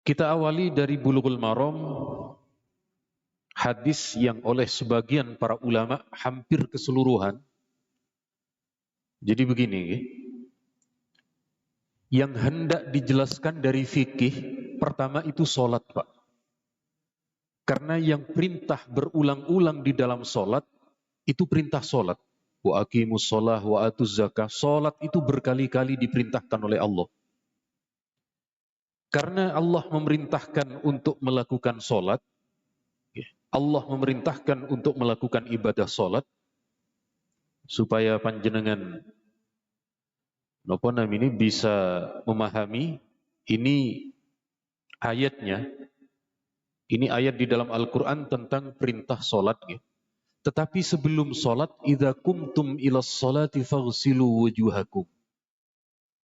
Kita awali dari Bulughul Maram, hadis yang oleh sebagian para ulama hampir keseluruhan. Jadi begini, yang hendak dijelaskan dari fikih, pertama itu solat, Pak. Karena yang perintah berulang-ulang di dalam solat, itu perintah solat. Wa aqimus sholah wa atuz zakah. Solat itu berkali-kali diperintahkan oleh Allah. Karena Allah memerintahkan untuk melakukan solat, Allah memerintahkan untuk melakukan ibadah solat, supaya panjenengan napa namanya bisa memahami ini ayatnya. Ini ayat di dalam Al-Quran tentang perintah solat. Tetapi sebelum solat, idza kumtum ilas solati faghsilu wujuhakum.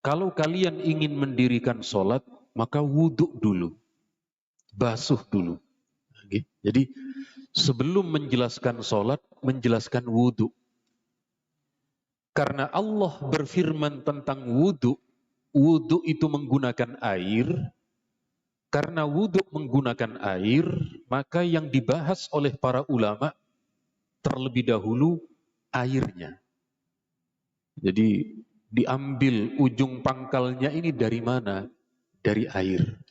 Kalau kalian ingin mendirikan solat, maka wudhu dulu, basuh dulu. Jadi sebelum menjelaskan solat, menjelaskan wudhu. Karena Allah berfirman tentang wudhu, wudhu itu menggunakan air. Karena wudhu menggunakan air, maka yang dibahas oleh para ulama terlebih dahulu airnya. Jadi diambil ujung pangkalnya ini dari mana? Dari air.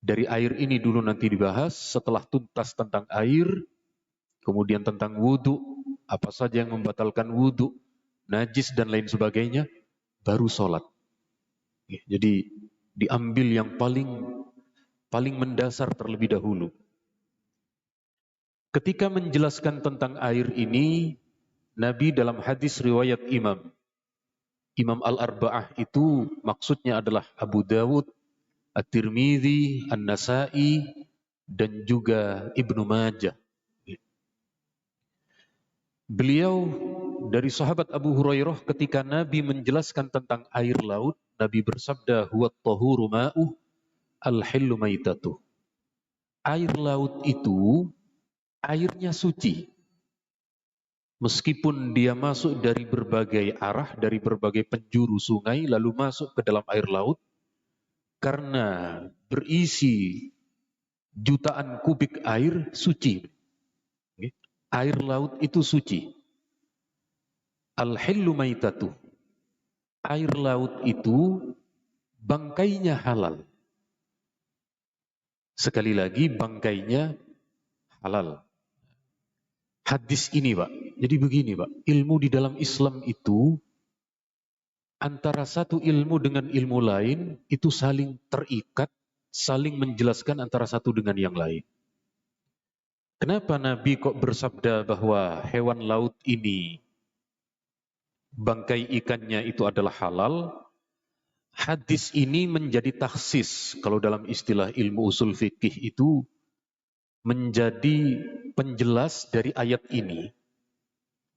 Dari air ini dulu nanti dibahas, setelah tuntas tentang air, kemudian tentang wudhu, apa saja yang membatalkan wudhu, najis dan lain sebagainya, baru sholat. Jadi diambil yang paling mendasar terlebih dahulu. Ketika menjelaskan tentang air ini, Nabi dalam hadis riwayat Imam Al-Arba'ah itu maksudnya adalah Abu Dawud, At-Tirmidzi, An-Nasai, dan juga Ibnu Majah. Beliau dari sahabat Abu Hurairah ketika Nabi menjelaskan tentang air laut, Nabi bersabda, huwa at-tahuru ma'uh al-hillu maitatuh. Air laut itu airnya suci. Meskipun dia masuk dari berbagai arah, dari berbagai penjuru sungai, lalu masuk ke dalam air laut, karena berisi jutaan kubik air, suci. Air laut itu suci. Al-hillu maitatuh. Air laut itu bangkainya halal. Sekali lagi, bangkainya halal. Hadis ini, Pak. Jadi begini, Pak. Ilmu di dalam Islam itu antara satu ilmu dengan ilmu lain itu saling terikat, saling menjelaskan antara satu dengan yang lain. Kenapa Nabi kok bersabda bahwa hewan laut ini, bangkai ikannya itu adalah halal? Hadis ini menjadi taksis, kalau dalam istilah ilmu usul fikih itu, menjadi penjelas dari ayat ini.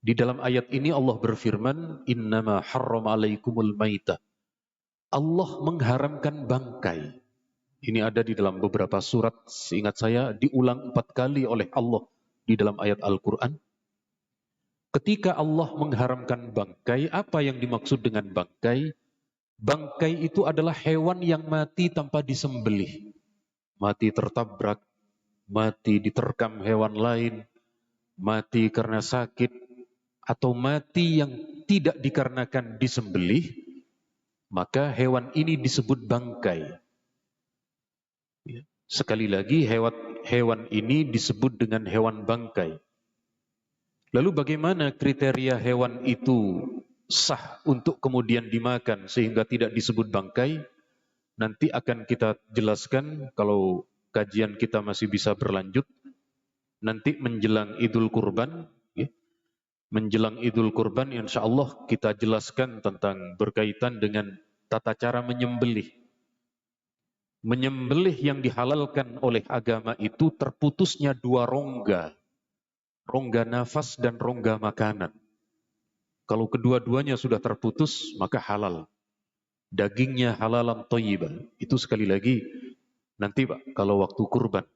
Di dalam ayat ini Allah berfirman, innama harrama alaikumul maitah. Allah mengharamkan bangkai. Ini ada di dalam beberapa surat, seingat saya diulang 4 kali oleh Allah di dalam ayat Al-Quran. Ketika Allah mengharamkan bangkai, apa yang dimaksud dengan bangkai? Bangkai itu adalah hewan yang mati tanpa disembelih. Mati tertabrak, mati diterkam hewan lain, mati karena sakit, atau mati yang tidak dikarenakan disembelih, maka hewan ini disebut bangkai. Sekali lagi, hewan ini disebut dengan hewan bangkai. Lalu bagaimana kriteria hewan itu sah untuk kemudian dimakan sehingga tidak disebut bangkai? Nanti akan kita jelaskan kalau kajian kita masih bisa berlanjut. Nanti menjelang Idul Kurban, menjelang Idul Kurban insya Allah kita jelaskan tentang berkaitan dengan tata cara menyembelih. Menyembelih yang dihalalkan oleh agama itu terputusnya 2 rongga. Rongga nafas dan rongga makanan. Kalau kedua-duanya sudah terputus, maka halal. Dagingnya halalan thayyibah. Itu sekali lagi, nanti Pak, kalau waktu kurban.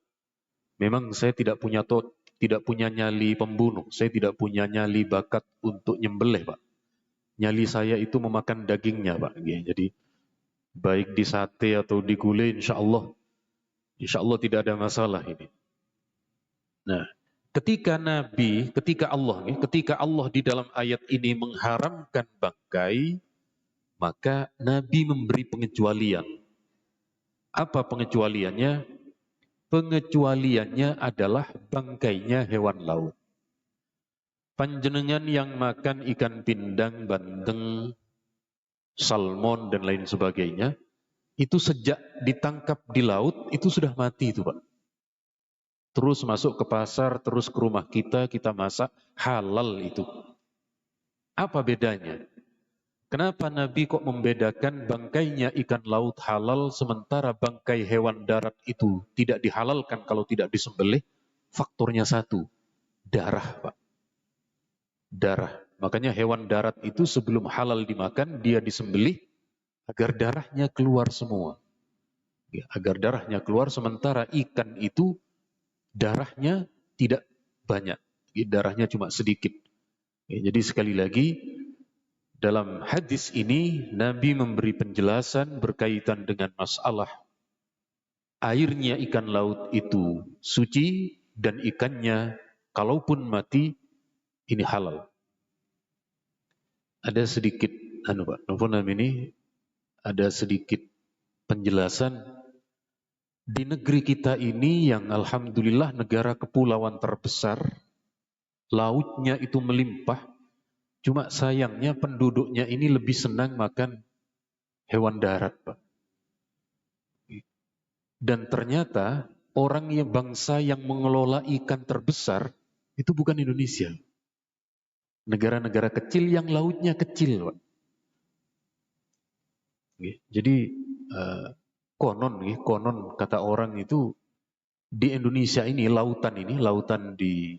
Memang saya tidak punya nyali pembunuh. Saya tidak punya nyali bakat untuk nyembelih, Pak. Nyali saya itu memakan dagingnya, Pak. Jadi, baik di sate atau di gulai, insya Allah Insya Allah tidak ada masalah ini. Nah, ketika Allah di dalam ayat ini mengharamkan bangkai, maka Nabi memberi pengecualian. Apa pengecualiannya? Pengecualiannya adalah bangkainya hewan laut. Panjenengan yang makan ikan pindang, bandeng, salmon, dan lain sebagainya, itu sejak ditangkap di laut, itu sudah mati itu Pak. Terus masuk ke pasar, terus ke rumah kita masak, halal itu. Apa bedanya? Kenapa Nabi kok membedakan bangkainya ikan laut halal, sementara bangkai hewan darat itu tidak dihalalkan kalau tidak disembelih? Faktornya satu, darah Pak. Darah. Makanya hewan darat itu sebelum halal dimakan, dia disembelih agar darahnya keluar semua. Ya, agar darahnya keluar, sementara ikan itu darahnya tidak banyak. Ya, darahnya cuma sedikit. Ya, jadi sekali lagi, dalam hadis ini Nabi memberi penjelasan berkaitan dengan masalah airnya ikan laut itu suci dan ikannya kalaupun mati ini halal. Ada sedikit Pak, ini ada sedikit penjelasan di negeri kita ini yang alhamdulillah negara kepulauan terbesar, lautnya itu melimpah, cuma sayangnya penduduknya ini lebih senang makan hewan darat, Pak. Dan ternyata orang yang bangsa yang mengelola ikan terbesar itu bukan Indonesia. Negara-negara kecil yang lautnya kecil, Pak. Jadi konon kata orang itu di Indonesia ini, lautan di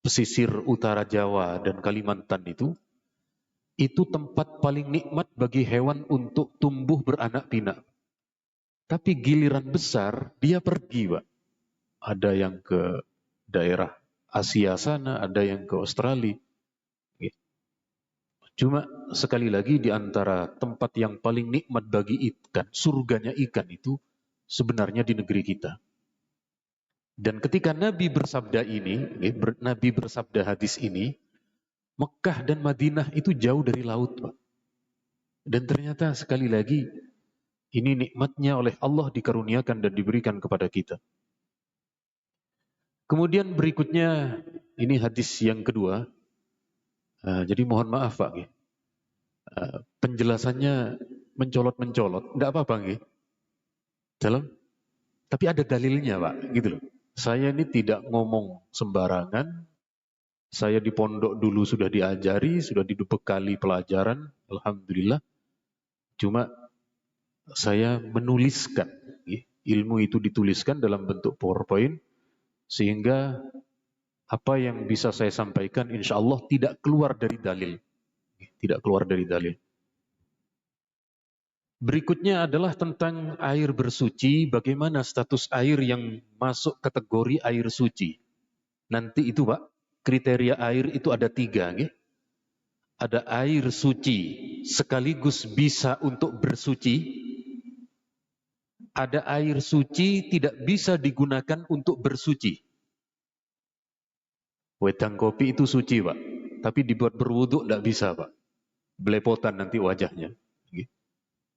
pesisir utara Jawa dan Kalimantan itu tempat paling nikmat bagi hewan untuk tumbuh beranak pinak. Tapi giliran besar dia pergi, Pak. Ada yang ke daerah Asia sana, ada yang ke Australia. Cuma sekali lagi di antara tempat yang paling nikmat bagi ikan, surganya ikan itu sebenarnya di negeri kita. Dan ketika Nabi bersabda Nabi bersabda hadis ini, Mekah dan Madinah itu jauh dari laut, Pak. Dan ternyata sekali lagi, ini nikmatnya oleh Allah dikaruniakan dan diberikan kepada kita. Kemudian berikutnya, ini hadis yang kedua. Jadi mohon maaf Pak, penjelasannya mencolot-mencolot, tidak apa-apa nggih. Tapi ada dalilnya Pak, gitu loh. Saya ini tidak ngomong sembarangan. Saya di pondok dulu sudah diajari, sudah dibekali pelajaran, alhamdulillah. Cuma saya menuliskan, ilmu itu dituliskan dalam bentuk PowerPoint, sehingga apa yang bisa saya sampaikan insya Allah tidak keluar dari dalil. Tidak keluar dari dalil. Berikutnya adalah tentang air bersuci, bagaimana status air yang masuk kategori air suci. Nanti itu Pak, kriteria air itu ada 3. Ada air suci sekaligus bisa untuk bersuci. Ada air suci tidak bisa digunakan untuk bersuci. Wedang kopi itu suci Pak, tapi dibuat berwuduk tidak bisa Pak. Belepotan nanti wajahnya.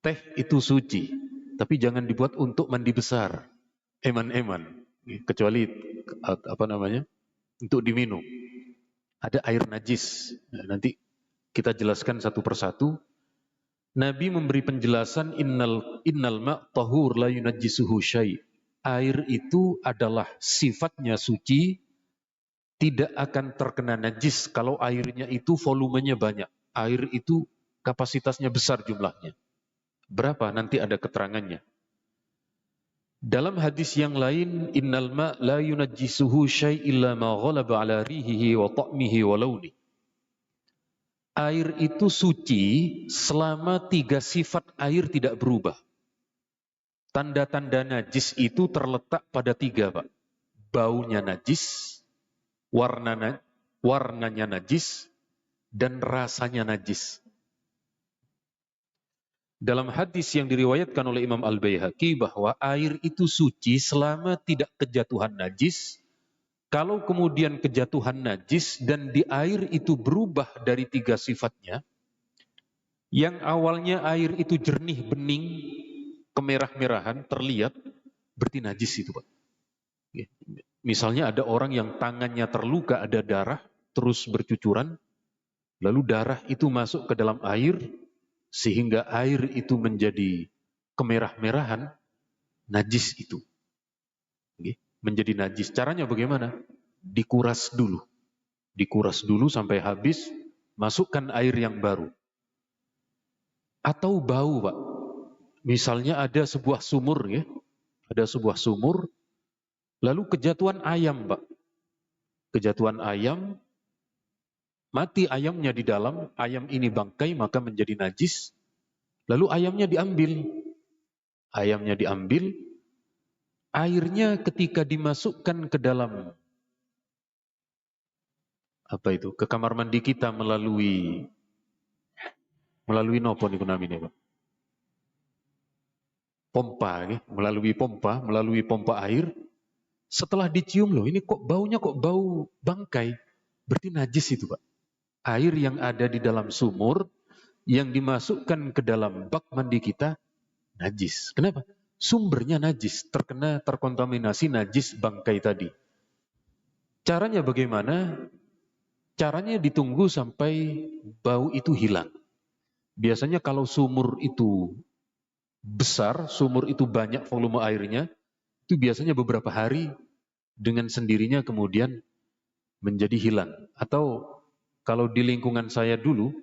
Teh itu suci, tapi jangan dibuat untuk mandi besar, eman-eman, kecuali untuk diminum. Ada air najis. Nanti kita jelaskan satu persatu. Nabi memberi penjelasan innal ma' tahur la yunajjisuhu syai'. Air itu adalah sifatnya suci, tidak akan terkena najis kalau airnya itu volumenya banyak. Air itu kapasitasnya besar jumlahnya. Berapa? Nanti ada keterangannya. Dalam hadis yang lain, innal ma' la yunajjisuhu syai' illa ma ghalaba ala rihihi wa ta'mihi wa launi. Air itu suci selama 3 sifat air tidak berubah. Tanda-tanda najis itu terletak pada 3, Pak. Baunya najis, warnanya najis, dan rasanya najis. Dalam hadis yang diriwayatkan oleh Imam Al-Baihaqi bahwa air itu suci selama tidak kejatuhan najis. Kalau kemudian kejatuhan najis dan di air itu berubah dari 3 sifatnya, yang awalnya air itu jernih, bening, kemerah-merahan, terlihat, berarti najis itu, Pak. Misalnya ada orang yang tangannya terluka, ada darah, terus bercucuran, lalu darah itu masuk ke dalam air, sehingga air itu menjadi kemerah-merahan, najis itu. Menjadi najis. Caranya bagaimana? Dikuras dulu. Dikuras dulu sampai habis, masukkan air yang baru. Atau bau, Pak. Misalnya ada sebuah sumur, ya. Ada sebuah sumur, lalu kejatuhan ayam, Pak. Kejatuhan ayam, mati ayamnya di dalam, ayam ini bangkai maka menjadi najis. Lalu ayamnya diambil. Ayamnya diambil, airnya ketika dimasukkan ke dalam ke kamar mandi kita melalui nopo niku namine, Pak. Pompa, ya. Melalui pompa air. Setelah dicium loh, ini kok baunya kok bau bangkai. Berarti najis itu, Pak. Air yang ada di dalam sumur yang dimasukkan ke dalam bak mandi kita najis. Kenapa? Sumbernya najis, terkontaminasi najis bangkai tadi. Caranya bagaimana? Caranya ditunggu sampai bau itu hilang. Biasanya kalau sumur itu besar, sumur itu banyak volume airnya, itu biasanya beberapa hari dengan sendirinya kemudian menjadi hilang. Atau kalau di lingkungan saya dulu,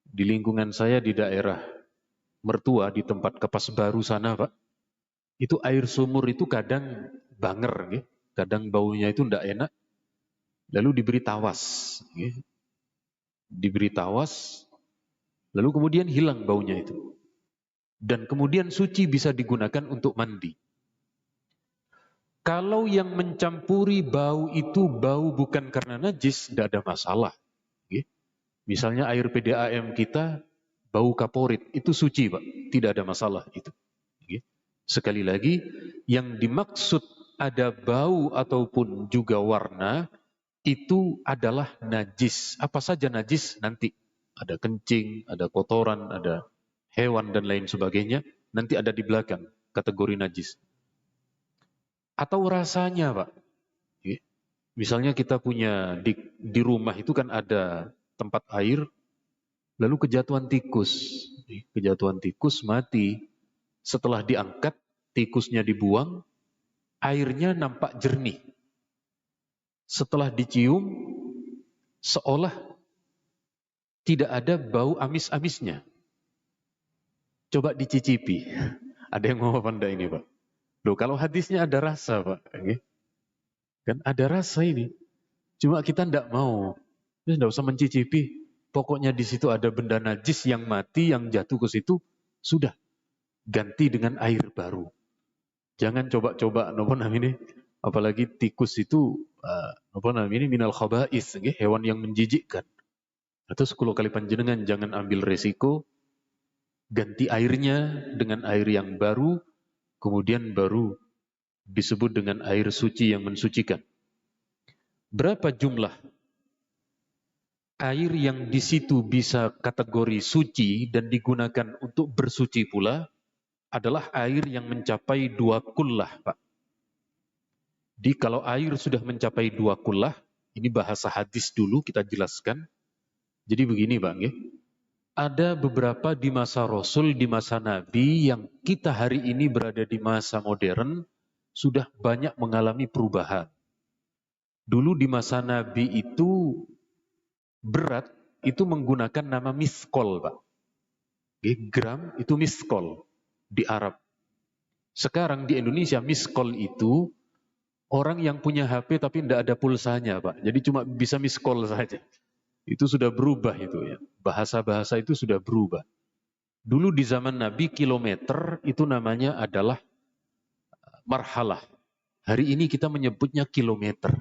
di lingkungan saya di daerah mertua, di tempat Kapas Baru sana, Pak, itu air sumur itu kadang banger, ya. Kadang baunya itu tidak enak, lalu diberi tawas. Ya. Diberi tawas, lalu kemudian hilang baunya itu. Dan kemudian suci bisa digunakan untuk mandi. Kalau yang mencampuri bau itu bau bukan karena najis, tidak ada masalah. Misalnya air PDAM kita bau kaporit, itu suci, Pak. Tidak ada masalah itu. Sekali lagi, yang dimaksud ada bau ataupun juga warna, itu adalah najis. Apa saja najis? Nanti ada kencing, ada kotoran, ada hewan dan lain sebagainya. Nanti ada di belakang kategori najis. Atau rasanya, Pak. Misalnya kita punya di rumah itu kan ada tempat air, lalu kejatuhan tikus. Kejatuhan tikus mati. Setelah diangkat, tikusnya dibuang, airnya nampak jernih. Setelah dicium, seolah tidak ada bau amis-amisnya. Coba dicicipi. Ada yang mau apa enggak ini, Pak? Loh, kalau hadisnya ada rasa, Pak. Kan ada rasa ini. Cuma kita enggak mau. Kita enggak usah mencicipi. Pokoknya di situ ada benda najis yang mati, yang jatuh ke situ, sudah. Ganti dengan air baru. Jangan coba-coba, apa namanya, apalagi tikus itu, apa namanya, minal khaba'is, hewan yang menjijikkan. Atau 10 kali panjenengan jangan ambil resiko, ganti airnya dengan air yang baru, kemudian baru disebut dengan air suci yang mensucikan. Berapa jumlah air yang di situ bisa kategori suci dan digunakan untuk bersuci pula adalah air yang mencapai 2 kullah, Pak. Jadi kalau air sudah mencapai 2 kullah, ini bahasa hadis dulu kita jelaskan. Jadi begini, Bang, ya. Ada beberapa di masa Rasul, di masa Nabi yang kita hari ini berada di masa modern sudah banyak mengalami perubahan. Dulu di masa Nabi itu berat itu menggunakan nama miskol, Pak. Gram itu miskol di Arab. Sekarang di Indonesia miskol itu orang yang punya HP tapi tidak ada pulsanya, Pak. Jadi cuma bisa miskol saja. Itu sudah berubah itu ya. Bahasa-bahasa itu sudah berubah. Dulu di zaman Nabi kilometer itu namanya adalah marhalah. Hari ini kita menyebutnya kilometer.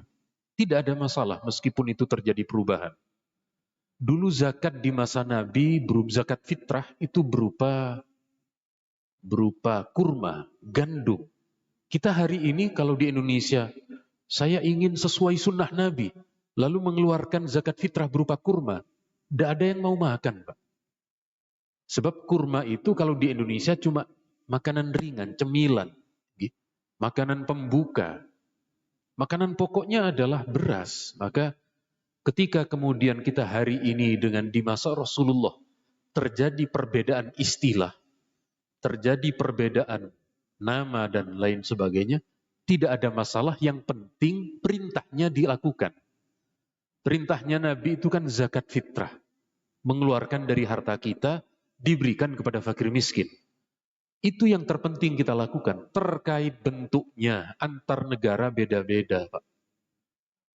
Tidak ada masalah meskipun itu terjadi perubahan. Dulu zakat di masa Nabi, zakat fitrah itu berupa kurma, gandum. Kita hari ini kalau di Indonesia, saya ingin sesuai sunnah Nabi, lalu mengeluarkan zakat fitrah berupa kurma. Tidak ada yang mau makan, Pak. Sebab kurma itu kalau di Indonesia cuma makanan ringan, cemilan, makanan pembuka. Makanan pokoknya adalah beras. Maka ketika kemudian kita hari ini dengan di masa Rasulullah terjadi perbedaan istilah, terjadi perbedaan nama dan lain sebagainya, tidak ada masalah, yang penting perintahnya dilakukan. Perintahnya Nabi itu kan zakat fitrah. Mengeluarkan dari harta kita, diberikan kepada fakir miskin. Itu yang terpenting kita lakukan. Terkait bentuknya, antar negara beda-beda, Pak.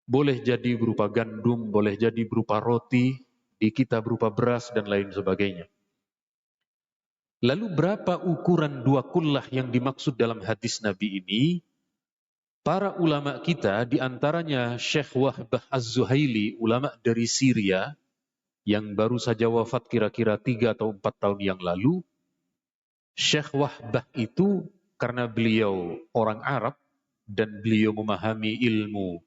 Boleh jadi berupa gandum, boleh jadi berupa roti, di kita berupa beras dan lain sebagainya. Lalu berapa ukuran dua kullah yang dimaksud dalam hadis Nabi ini? Para ulama kita, diantaranya Syekh Wahbah Az-Zuhaili, ulama dari Syria, yang baru saja wafat kira-kira 3 atau 4 tahun yang lalu. Syekh Wahbah itu karena beliau orang Arab dan beliau memahami ilmu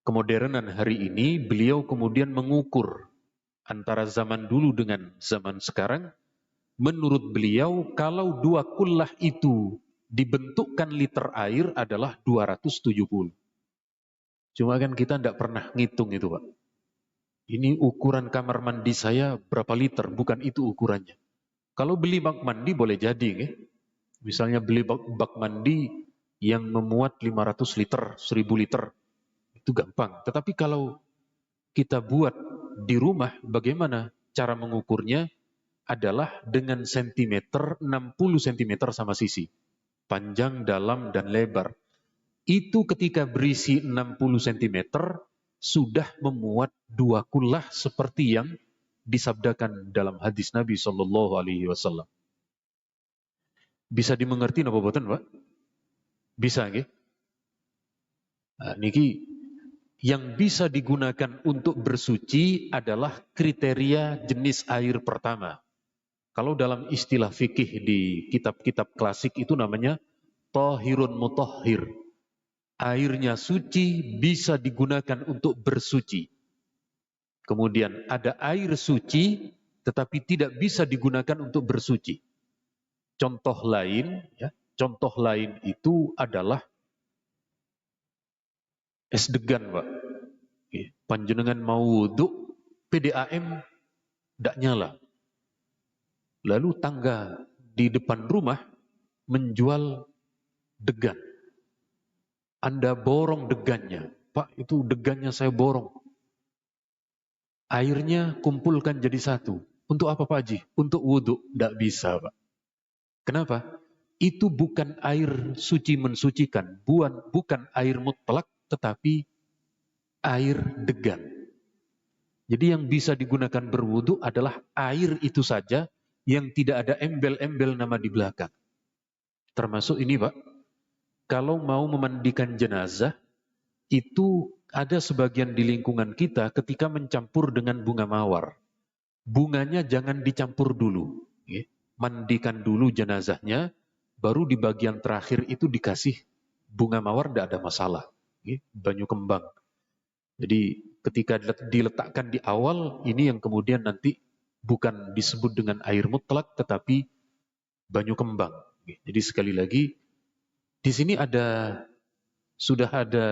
kemodernan hari ini, beliau kemudian mengukur antara zaman dulu dengan zaman sekarang. Menurut beliau, kalau 2 kullah itu dibentukkan liter air adalah 270. Cuma kan kita tidak pernah ngitung itu, Pak. Ini ukuran kamar mandi saya berapa liter, bukan itu ukurannya. Kalau beli bak mandi boleh jadi, ya. Misalnya beli bak mandi yang memuat 500 liter, 1000 liter, itu gampang. Tetapi kalau kita buat di rumah, bagaimana cara mengukurnya? Adalah dengan sentimeter, 60 cm sama sisi. Panjang, dalam, dan lebar. Itu ketika berisi 60 cm, sudah memuat 2 kullah seperti yang disabdakan dalam hadis Nabi SAW. Bisa dimengerti napa boten, Pak? Bisa, nggih? Nah, niki yang bisa digunakan untuk bersuci adalah kriteria jenis air pertama. Kalau dalam istilah fikih di kitab-kitab klasik itu namanya tahirun mutahhir. Airnya suci, bisa digunakan untuk bersuci. Kemudian ada air suci tetapi tidak bisa digunakan untuk bersuci. Contoh lain, ya, contoh lain itu adalah es degan, Pak. Panjenengan mau wudhu, PDAM tidak nyala. Lalu tangga di depan rumah menjual degan. Anda borong degannya. Pak, itu degannya saya borong. Airnya kumpulkan jadi satu. Untuk apa, Pak Haji? Untuk wudhu. Tidak bisa, Pak. Kenapa? Itu bukan air suci mensucikan. Bukan air mutlak, tetapi air degan. Jadi yang bisa digunakan berwudhu adalah air itu saja, yang tidak ada embel-embel nama di belakang. Termasuk ini, Pak. Kalau mau memandikan jenazah, itu ada sebagian di lingkungan kita ketika mencampur dengan bunga mawar. Bunganya jangan dicampur dulu. Mandikan dulu jenazahnya, baru di bagian terakhir itu dikasih bunga mawar, tidak ada masalah. Banyu kembang. Jadi ketika diletakkan di awal, ini yang kemudian nanti bukan disebut dengan air mutlak, tetapi banyu kembang. Jadi sekali lagi, di sini sudah ada,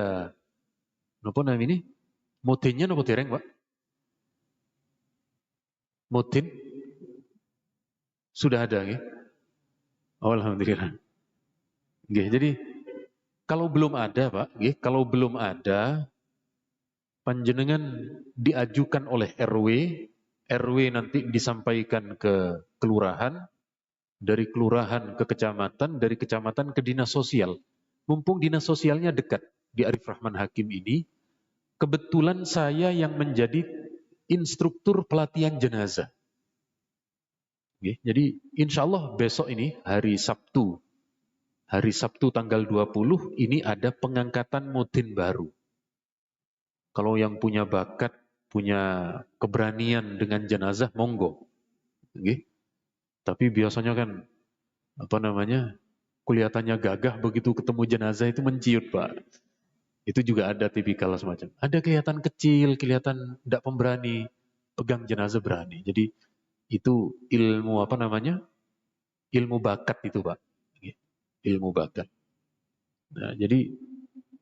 apa namanya ini? Mutinnya apa tereng, Pak? Mutin? Sudah ada, ya? Oh, alhamdulillah. Jadi kalau belum ada, Pak, kalau belum ada, panjenengan diajukan oleh RW nanti disampaikan ke kelurahan, dari kelurahan ke kecamatan, dari kecamatan ke dinas sosial. Mumpung dinas sosialnya dekat di Arif Rahman Hakim ini, kebetulan saya yang menjadi instruktur pelatihan jenazah. Jadi insya Allah besok ini hari Sabtu tanggal 20 ini ada pengangkatan mutin baru. Kalau yang punya bakat punya keberanian dengan jenazah, monggo. Nggih. Tapi biasanya kan kelihatannya gagah, begitu ketemu jenazah itu menciut, Pak. Itu juga ada tipikal semacam. Ada kelihatan kecil, kelihatan tidak pemberani, pegang jenazah berani. Jadi itu ilmu ilmu bakat itu, Pak. Ilmu bakat. Nah, jadi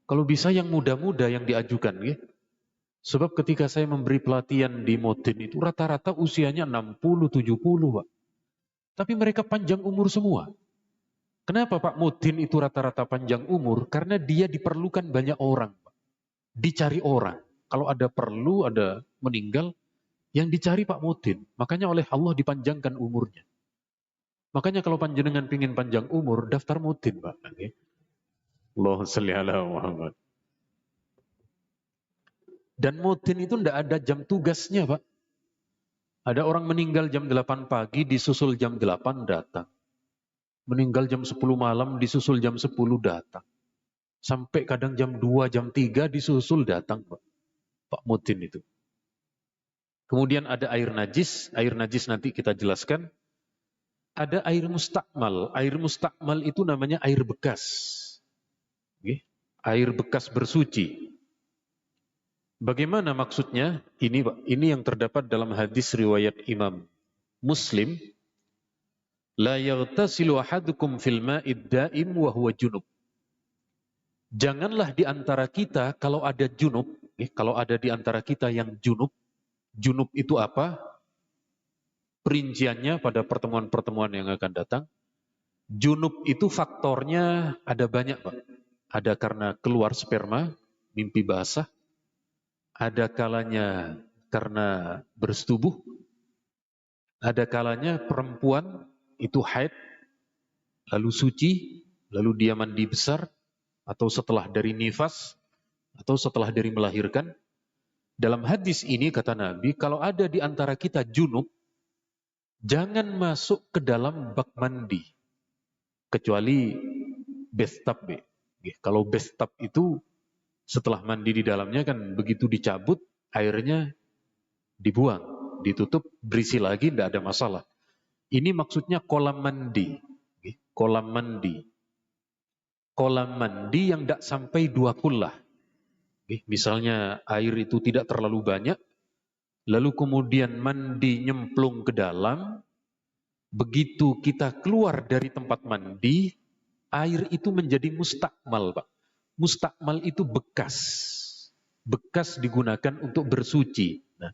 kalau bisa yang muda-muda yang diajukan, ya. Sebab ketika saya memberi pelatihan di Modin itu rata-rata usianya 60, 70, Pak. Tapi mereka panjang umur semua. Kenapa Pak Modin itu rata-rata panjang umur? Karena dia diperlukan banyak orang, Pak. Dicari orang. Kalau ada perlu, ada meninggal, yang dicari Pak Modin. Makanya oleh Allah dipanjangkan umurnya. Makanya kalau panjenengan pingin panjang umur, daftar Modin, Pak. Allahumma sholli ala Muhammad. Dan Modin itu tidak ada jam tugasnya, Pak. Ada orang meninggal jam 8 pagi, disusul jam 8 datang. Meninggal jam 10 malam, disusul jam 10 datang. Sampai kadang jam 2, jam 3 disusul datang, Pak. Pak Modin itu. Kemudian ada air najis nanti kita jelaskan. Ada air mustakmal. Air mustakmal itu namanya air bekas. Air bekas bersuci. Bagaimana maksudnya? Ini yang terdapat dalam hadis riwayat Imam Muslim. La yaghtasilu ahadukum fil ma'id da'im wa huwa junub. Janganlah di antara kita kalau ada junub, kalau ada di antara kita yang junub. Junub itu apa? Perinciannya pada pertemuan-pertemuan yang akan datang. Junub itu faktornya ada banyak, Pak. Ada karena keluar sperma, mimpi basah. Ada kalanya karena bersetubuh. Ada kalanya perempuan itu haid, lalu suci, lalu dia mandi besar, atau setelah dari nifas, atau setelah dari melahirkan. Dalam hadis ini kata Nabi, kalau ada di antara kita junub, jangan masuk ke dalam bak mandi. Kecuali bathtub. Kalau bathtub itu setelah mandi di dalamnya kan begitu dicabut, airnya dibuang, ditutup, berisi lagi, tidak ada masalah. Ini maksudnya kolam mandi. Kolam mandi. Kolam mandi yang tidak sampai 2 kullah. Misalnya air itu tidak terlalu banyak, lalu kemudian mandi nyemplung ke dalam, begitu kita keluar dari tempat mandi, air itu menjadi mustakmal, Pak. Mustakmal itu bekas. Bekas digunakan untuk bersuci. Nah,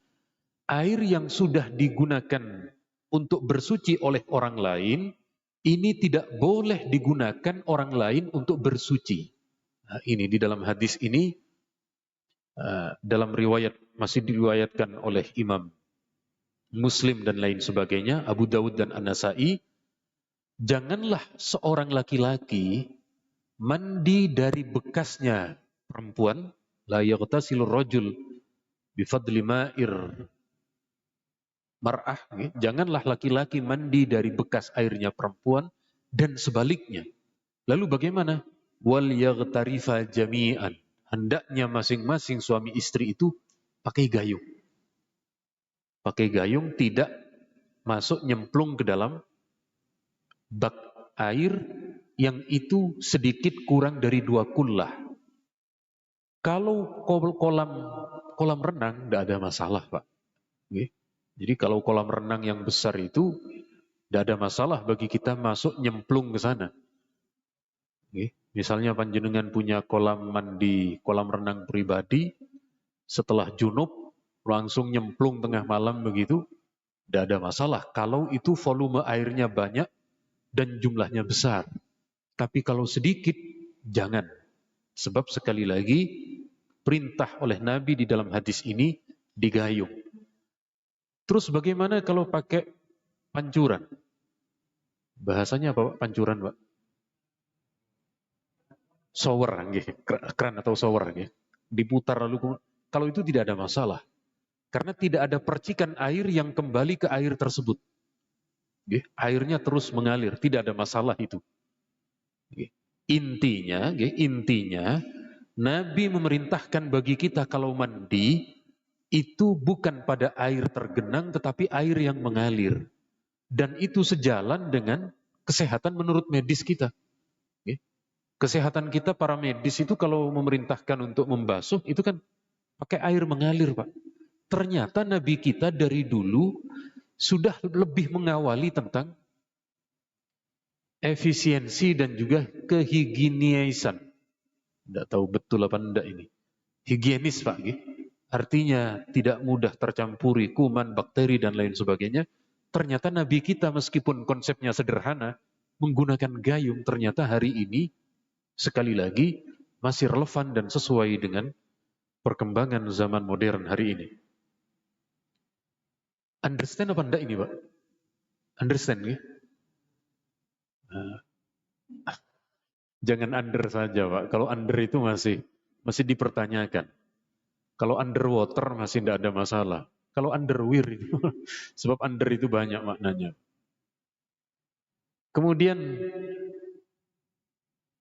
air yang sudah digunakan untuk bersuci oleh orang lain, ini tidak boleh digunakan orang lain untuk bersuci. Nah, ini di dalam hadis ini, dalam riwayat, masih diriwayatkan oleh Imam Muslim dan lain sebagainya, Abu Dawud dan An-Nasai, janganlah seorang laki-laki mandi dari bekasnya perempuan, la yaghtasilu rajul bifadli ma'ir mar'ah. Janganlah laki-laki mandi dari bekas airnya perempuan dan sebaliknya. Lalu bagaimana? Wal yaghtarifa jami'an. Hendaknya masing-masing suami istri itu pakai gayung. Pakai gayung, tidak masuk nyemplung ke dalam bak air yang itu sedikit kurang dari 2 kullah. Kalau kolam renang tidak ada masalah, Pak. Jadi kalau kolam renang yang besar itu tidak ada masalah bagi kita masuk nyemplung ke sana. Misalnya panjenengan punya kolam mandi, kolam renang pribadi, setelah junub langsung nyemplung tengah malam begitu, tidak ada masalah. Kalau itu volume airnya banyak dan jumlahnya besar. Tapi kalau sedikit, jangan. Sebab sekali lagi, perintah oleh Nabi di dalam hadis ini digayung. Terus bagaimana kalau pakai pancuran? Bahasanya apa, Pak? Pancuran, Pak? Shower, keran atau shower. Diputar lalu, kalau itu tidak ada masalah. Karena tidak ada percikan air yang kembali ke air tersebut. Airnya terus mengalir, tidak ada masalah itu. Intinya, Nabi memerintahkan bagi kita kalau mandi, itu bukan pada air tergenang tetapi air yang mengalir. Dan itu sejalan dengan kesehatan menurut medis kita. Kesehatan kita para medis itu kalau memerintahkan untuk membasuh itu kan pakai air mengalir, Pak. Ternyata Nabi kita dari dulu sudah lebih mengawali tentang efisiensi dan juga kehigienisan. Tidak tahu betul apa enggak ini. Higienis, Pak. Artinya tidak mudah tercampuri kuman, bakteri, dan lain sebagainya. Ternyata Nabi kita meskipun konsepnya sederhana, menggunakan gayung, ternyata hari ini sekali lagi masih relevan dan sesuai dengan perkembangan zaman modern hari ini. Understand apa enggak ini, Pak? Understand, ya? Jangan under saja, Pak. Kalau under itu masih dipertanyakan. Kalau underwater masih tidak ada masalah. Kalau underwear itu, sebab under itu banyak maknanya. Kemudian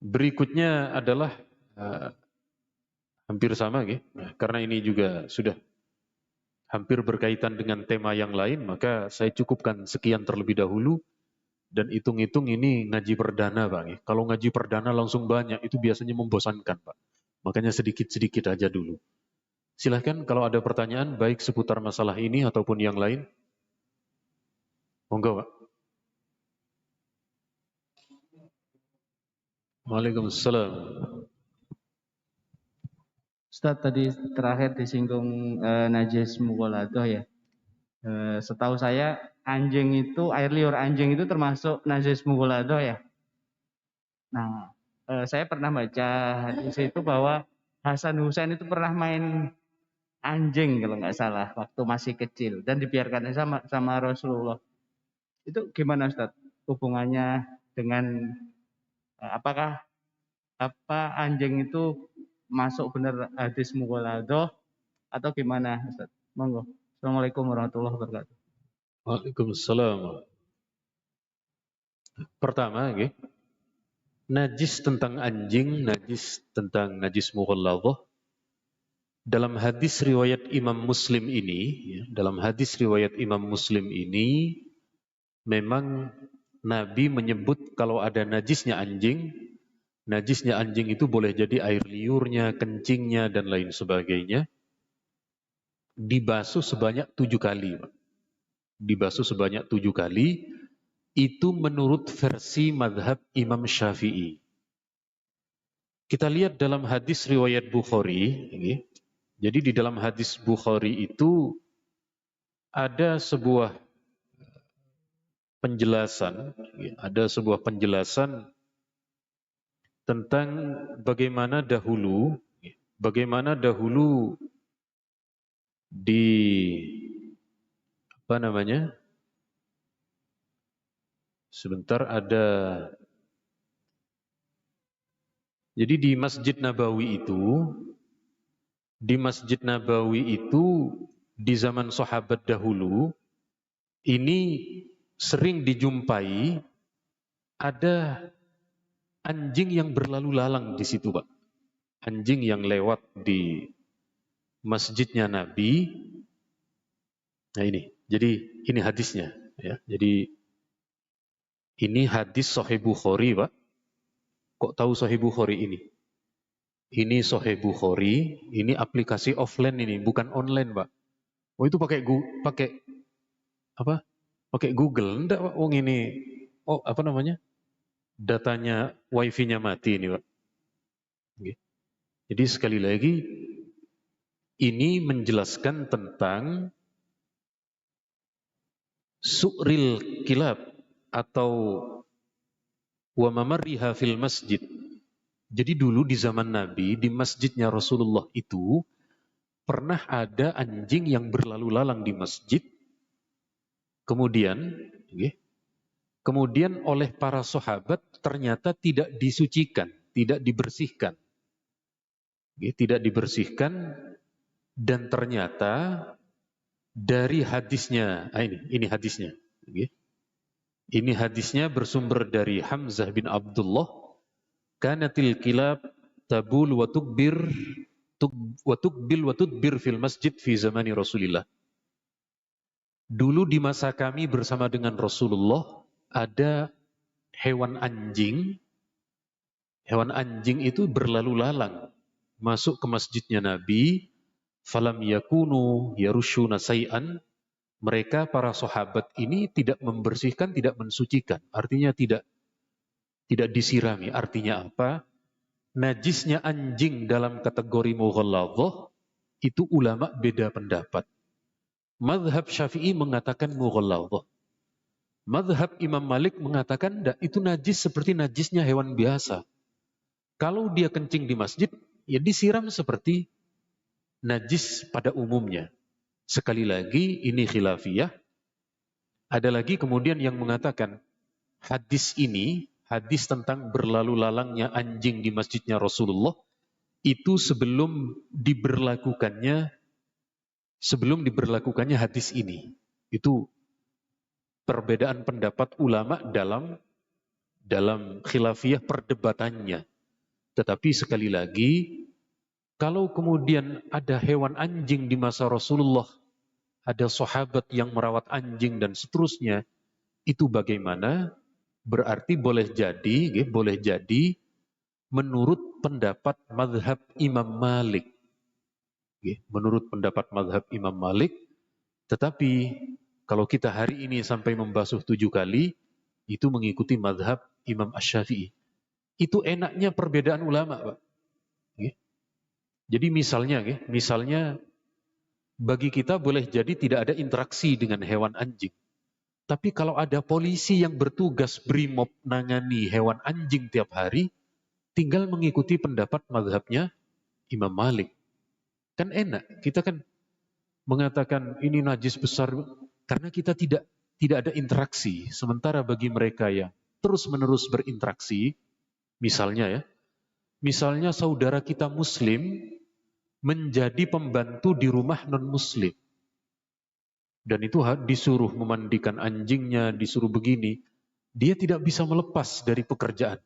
berikutnya adalah hampir sama, karena ini juga sudah hampir berkaitan dengan tema yang lain, maka saya cukupkan sekian terlebih dahulu. Dan hitung-hitung ini ngaji perdana, Pak. Kalau ngaji perdana langsung banyak, itu biasanya membosankan, Pak. Makanya sedikit-sedikit aja dulu. Silahkan kalau ada pertanyaan, baik seputar masalah ini ataupun yang lain. Monggo, Pak. Waalaikumsalam. Ustadz, tadi terakhir disinggung najis mughaladah ya. Setahu saya anjing itu, air liur anjing itu termasuk najis mughaladah ya. Nah, saya pernah baca hadis itu bahwa Hasan Husain itu pernah main anjing kalau nggak salah waktu masih kecil dan dibiarkan sama Rasulullah. Itu gimana Ustaz? Hubungannya dengan apakah anjing itu masuk benar hadis mughaladah atau gimana Ustaz? Monggo. Assalamualaikum warahmatullahi wabarakatuh. Waalaikumsalam. Pertama, najis tentang anjing, najis tentang najis mughalladah. Dalam hadis riwayat Imam Muslim ini, memang Nabi menyebut kalau ada najisnya anjing itu boleh jadi air liurnya, kencingnya, dan lain sebagainya. Dibasuh sebanyak 7 kali. Dibasuh sebanyak 7 kali. Itu menurut versi madhab Imam Syafi'i. Kita lihat dalam hadis riwayat Bukhari. Jadi di dalam hadis Bukhari itu ada sebuah penjelasan. Ada sebuah penjelasan tentang bagaimana dahulu di sebentar ada. Jadi di Masjid Nabawi itu di zaman sahabat dahulu ini sering dijumpai ada anjing yang berlalu lalang di situ, Pak. Anjing yang lewat di masjidnya Nabi. Nah ini, jadi ini hadisnya, ya. Jadi ini hadis Sahih Bukhari, Pak. Kok tahu Sahih Bukhari ini? Ini Sahih Bukhari, ini aplikasi offline ini, bukan online, Pak. Oh itu pakai Google? Enggak, Pak. Oh ini, datanya wifi-nya mati ini, Pak. Jadi sekali lagi, ini menjelaskan tentang su'ril kilab atau wa mamarriha fil masjid. Jadi dulu di zaman Nabi, di masjidnya Rasulullah itu, pernah ada anjing yang berlalu lalang di masjid. Kemudian oleh para sahabat ternyata tidak disucikan, tidak dibersihkan. Tidak dibersihkan, dan ternyata dari hadisnya, ini hadisnya. Ini hadisnya bersumber dari Hamzah bin Abdullah. Kanatil kilab tabul wa tukbir wa tuqbil wa tudbir fil masjid fi zamani Rasulillah. Dulu di masa kami bersama dengan Rasulullah ada hewan anjing. Hewan anjing itu berlalu lalang masuk ke masjidnya Nabi. Falam yakunu yarushuna say'an. Mereka para sahabat ini tidak membersihkan, tidak mensucikan. Artinya tidak disirami. Artinya apa? Najisnya anjing dalam kategori mughalladhah itu ulama beda pendapat. Mazhab Syafi'i mengatakan mughalladhah. Mazhab Imam Malik mengatakan itu najis seperti najisnya hewan biasa. Kalau dia kencing di masjid, ya disiram seperti najis pada umumnya. Sekali lagi, ini khilafiyah. Ada lagi kemudian yang mengatakan, hadis ini, hadis tentang berlalu lalangnya anjing di masjidnya Rasulullah, itu sebelum diberlakukannya hadis ini. Itu perbedaan pendapat ulama dalam khilafiyah perdebatannya. Tetapi sekali lagi, kalau kemudian ada hewan anjing di masa Rasulullah, ada sahabat yang merawat anjing dan seterusnya, itu bagaimana? Berarti boleh jadi menurut pendapat mazhab Imam Malik. Menurut pendapat mazhab Imam Malik, tetapi kalau kita hari ini sampai membasuh 7 kali, itu mengikuti mazhab Imam Asy-Syafi'i. Itu enaknya perbedaan ulama, Pak. Jadi misalnya bagi kita boleh jadi tidak ada interaksi dengan hewan anjing. Tapi kalau ada polisi yang bertugas brimob nangani hewan anjing tiap hari, tinggal mengikuti pendapat mazhabnya Imam Malik. Kan enak, kita kan mengatakan ini najis besar karena kita tidak ada interaksi. Sementara bagi mereka yang terus-menerus berinteraksi, misalnya saudara kita muslim menjadi pembantu di rumah non-muslim. Dan itu disuruh memandikan anjingnya, disuruh begini. Dia tidak bisa melepas dari pekerjaan.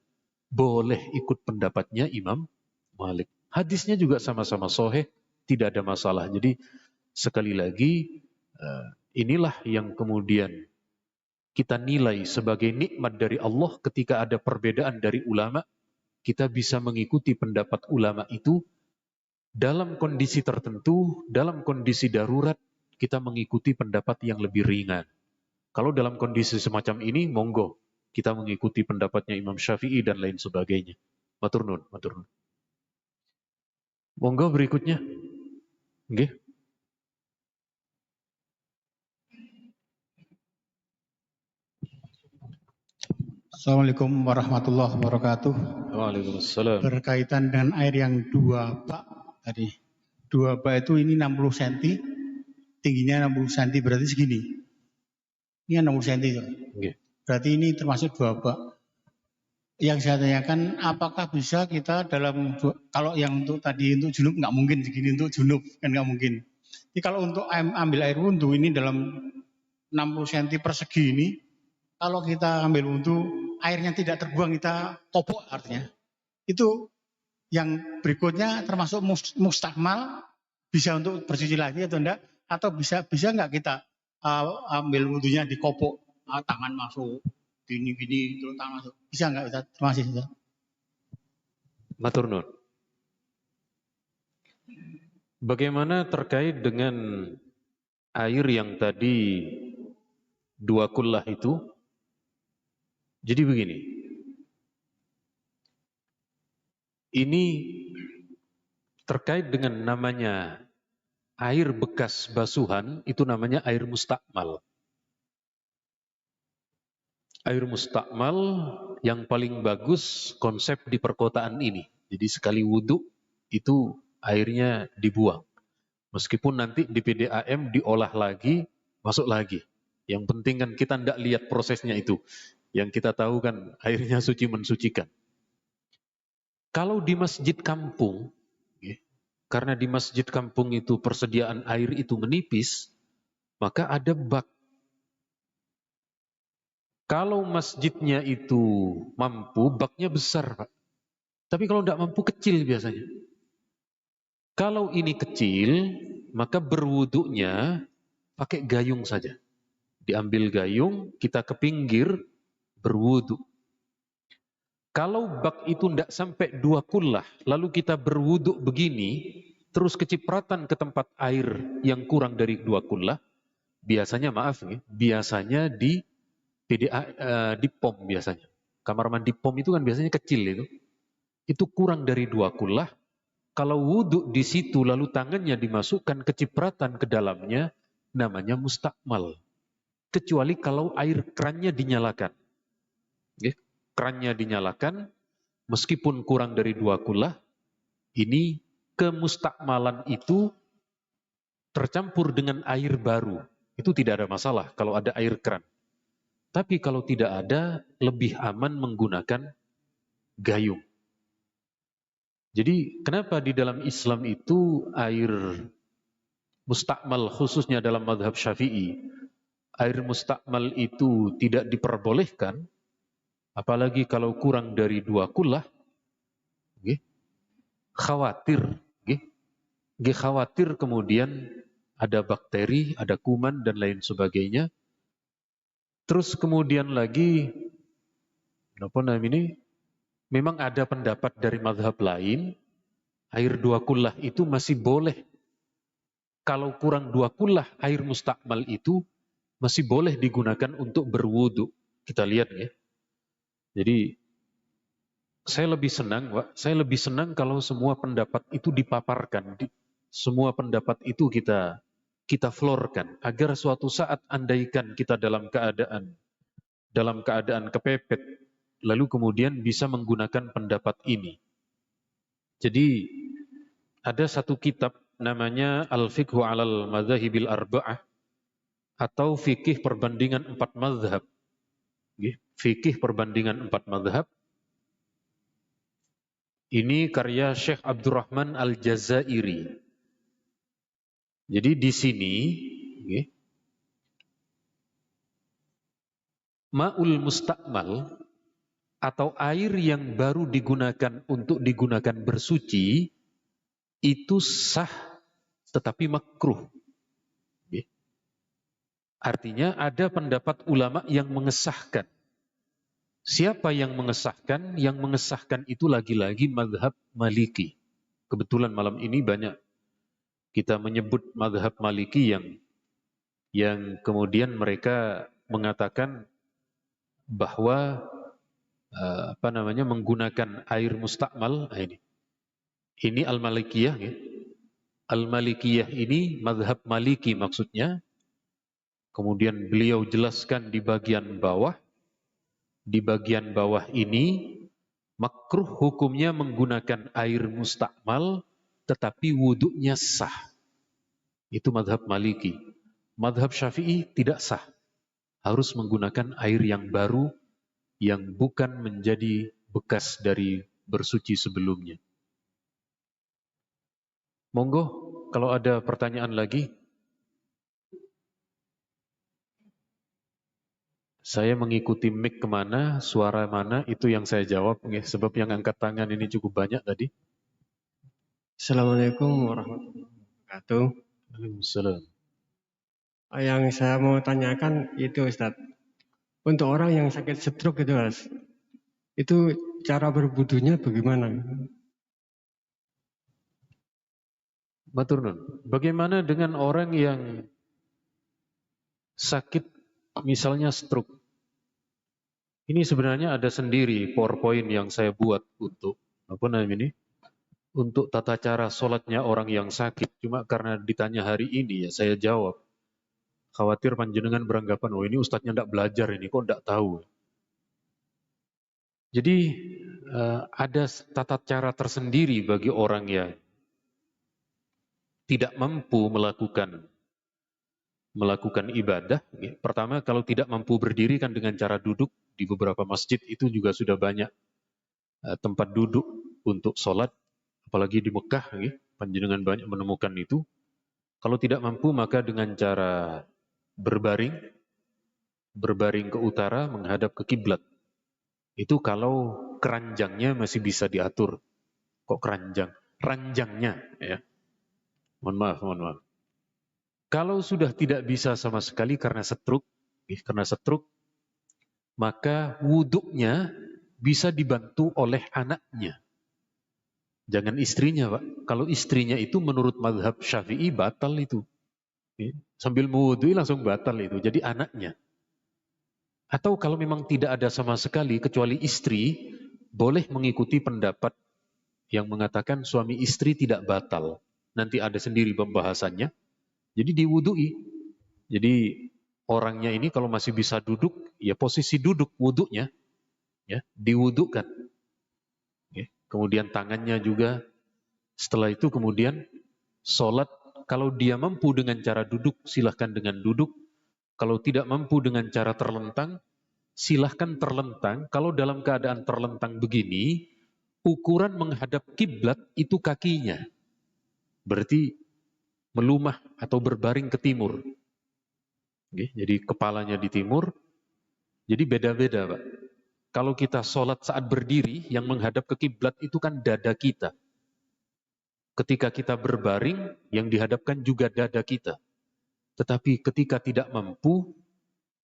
Boleh ikut pendapatnya Imam Malik. Hadisnya juga sama-sama sahih, tidak ada masalah. Jadi sekali lagi, inilah yang kemudian kita nilai sebagai nikmat dari Allah ketika ada perbedaan dari ulama. Kita bisa mengikuti pendapat ulama itu dalam kondisi tertentu, dalam kondisi darurat, kita mengikuti pendapat yang lebih ringan. Kalau dalam kondisi semacam ini, monggo kita mengikuti pendapatnya Imam Syafi'i dan lain sebagainya. Matur nuwun, matur nuwun. Monggo berikutnya. Nggih. Assalamualaikum warahmatullahi wabarakatuh. Waalaikumsalam. Berkaitan dengan air yang 2 bak tadi. 2 bak itu ini 60 cm, tingginya 60 cm, berarti segini. Ini 60 cm. Okay. Berarti ini termasuk 2 bak. Yang saya tanyakan, apakah bisa kita kalau yang untuk tadi untuk junub nggak mungkin segini, untuk junub kan nggak mungkin. Jadi kalau untuk ambil air wudhu ini dalam 60 cm persegi ini, kalau kita ambil wudhu, airnya tidak terbuang, kita kopok artinya. Itu yang berikutnya termasuk mustakmal, bisa untuk bersuci lagi atau enggak? Atau bisa enggak kita ambil wudhunya di kopok, tangan masuk, gini, terus tangan masuk. Bisa enggak kita? Terima kasih. Matur nuwun. Bagaimana terkait dengan air yang tadi 2 kullah itu? Jadi begini, ini terkait dengan namanya air bekas basuhan, itu namanya air mustakmal. Air mustakmal yang paling bagus konsep di perkotaan ini. Jadi sekali wudhu itu airnya dibuang. Meskipun nanti di PDAM diolah lagi, masuk lagi. Yang penting kan kita tidak lihat prosesnya itu. Yang kita tahu kan airnya suci mensucikan. Kalau di masjid kampung, karena di masjid kampung itu persediaan air itu menipis, maka ada bak. Kalau masjidnya itu mampu, baknya besar, Pak. Tapi kalau tidak mampu, kecil biasanya. Kalau ini kecil, maka berwuduknya pakai gayung saja. Diambil gayung, kita ke pinggir, berwuduk. Kalau bak itu tidak sampai 2 kullah, lalu kita berwuduk begini, terus kecipratan ke tempat air yang kurang dari 2 kullah, biasanya maaf ya, biasanya di PDA, di POM biasanya. Kamar mandi POM itu kan biasanya kecil itu. Itu kurang dari 2 kullah. Kalau wuduk di situ lalu tangannya dimasukkan kecipratan ke dalamnya, namanya mustakmal. Kecuali kalau air kerannya dinyalakan. Ya, kerannya dinyalakan, meskipun kurang dari 2 kullah, ini kemustakmalan itu tercampur dengan air baru. Itu tidak ada masalah kalau ada air keran. Tapi kalau tidak ada, lebih aman menggunakan gayung. Jadi kenapa di dalam Islam itu air mustakmal, khususnya dalam mazhab Syafi'i, air mustakmal itu tidak diperbolehkan, apalagi kalau kurang dari 2 kullah, khawatir, khawatir kemudian ada bakteri, ada kuman dan lain sebagainya. Terus kemudian lagi, memang ada pendapat dari mazhab lain, air 2 kullah itu masih boleh. Kalau kurang 2 kullah, air mustakmal itu masih boleh digunakan untuk berwudu. Kita lihat ya. Jadi saya lebih senang kalau semua pendapat itu dipaparkan, semua pendapat itu kita florkan, agar suatu saat andaikan kita dalam keadaan kepepet, lalu kemudian bisa menggunakan pendapat ini. Jadi ada satu kitab namanya Al-Fiqhu 'alal Madzahibil Arba'ah, atau fikih perbandingan 4 mazhab. Fikih perbandingan 4 mazhab. Ini karya Syekh Abdurrahman Al-Jazairi. Jadi di sini ma'ul mustakmal atau air yang baru digunakan untuk digunakan bersuci itu sah tetapi makruh. Artinya ada pendapat ulama yang mengesahkan. Siapa yang mengesahkan? Yang mengesahkan itu lagi-lagi mazhab Maliki. Kebetulan malam ini banyak kita menyebut mazhab Maliki yang kemudian mereka mengatakan bahwa menggunakan air mustakmal ini Al-Malikiyah ya. Al-Malikiyah ini mazhab Maliki maksudnya. Kemudian beliau jelaskan di bagian bawah. Di bagian bawah ini makruh hukumnya menggunakan air mustakmal tetapi wuduknya sah. Itu mazhab Maliki. Mazhab Syafi'i tidak sah. Harus menggunakan air yang baru yang bukan menjadi bekas dari bersuci sebelumnya. Monggo kalau ada pertanyaan lagi. Saya mengikuti mic kemana, suara mana, itu yang saya jawab. Sebab yang angkat tangan ini cukup banyak tadi. Assalamualaikum warahmatullahi wabarakatuh. Waalaikumsalam. Yang saya mau tanyakan itu Ustaz, untuk orang yang sakit stroke itu Mas, itu cara berwudunya bagaimana? Matur nuwun. Bagaimana dengan orang yang sakit misalnya stroke? Ini sebenarnya ada sendiri PowerPoint yang saya buat untuk untuk tata cara sholatnya orang yang sakit. Cuma karena ditanya hari ini ya saya jawab. Khawatir panjenengan beranggapan, oh ini ustadznya tidak belajar ini, kok tidak tahu. Jadi ada tata cara tersendiri bagi orang yang tidak mampu melakukan ibadah. Pertama, kalau tidak mampu berdiri kan dengan cara duduk. Di beberapa masjid itu juga sudah banyak tempat duduk untuk sholat. Apalagi di Mekah, panjenengan banyak menemukan itu. Kalau tidak mampu maka dengan cara berbaring ke utara menghadap ke kiblat. Itu kalau keranjangnya masih bisa diatur. Kok keranjang? Ranjangnya ya. Mohon maaf. Kalau sudah tidak bisa sama sekali karena stroke, maka wuduknya bisa dibantu oleh anaknya. Jangan istrinya, Pak. Kalau istrinya itu menurut mazhab Syafi'i batal itu. Sambil mewudui langsung batal itu. Jadi anaknya. Atau kalau memang tidak ada sama sekali kecuali istri, boleh mengikuti pendapat yang mengatakan suami istri tidak batal. Nanti ada sendiri pembahasannya. Jadi diwudui. Jadi orangnya ini kalau masih bisa duduk, ya posisi duduk wuduknya, ya diwudukkan. Kemudian tangannya juga, setelah itu kemudian sholat, kalau dia mampu dengan cara duduk, silahkan dengan duduk. Kalau tidak mampu dengan cara terlentang, silahkan terlentang. Kalau dalam keadaan terlentang begini, ukuran menghadap kiblat itu kakinya. Berarti melumah atau berbaring ke timur. Jadi kepalanya di timur, jadi beda-beda, Pak. Kalau kita sholat saat berdiri, yang menghadap ke kiblat itu kan dada kita. Ketika kita berbaring, yang dihadapkan juga dada kita. Tetapi ketika tidak mampu,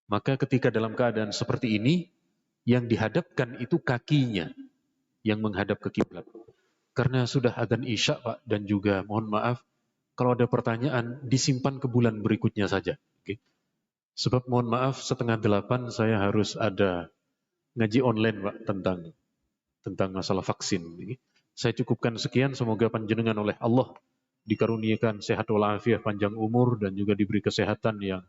maka ketika dalam keadaan seperti ini, yang dihadapkan itu kakinya, yang menghadap ke kiblat. Karena sudah adzan Isya, Pak, dan juga mohon maaf, kalau ada pertanyaan, disimpan ke bulan berikutnya saja. Sebab mohon maaf, 7:30 saya harus ada ngaji online, Pak, tentang masalah vaksin. Saya cukupkan sekian, semoga panjenengan oleh Allah dikaruniakan sehat walafiat, panjang umur, dan juga diberi kesehatan yang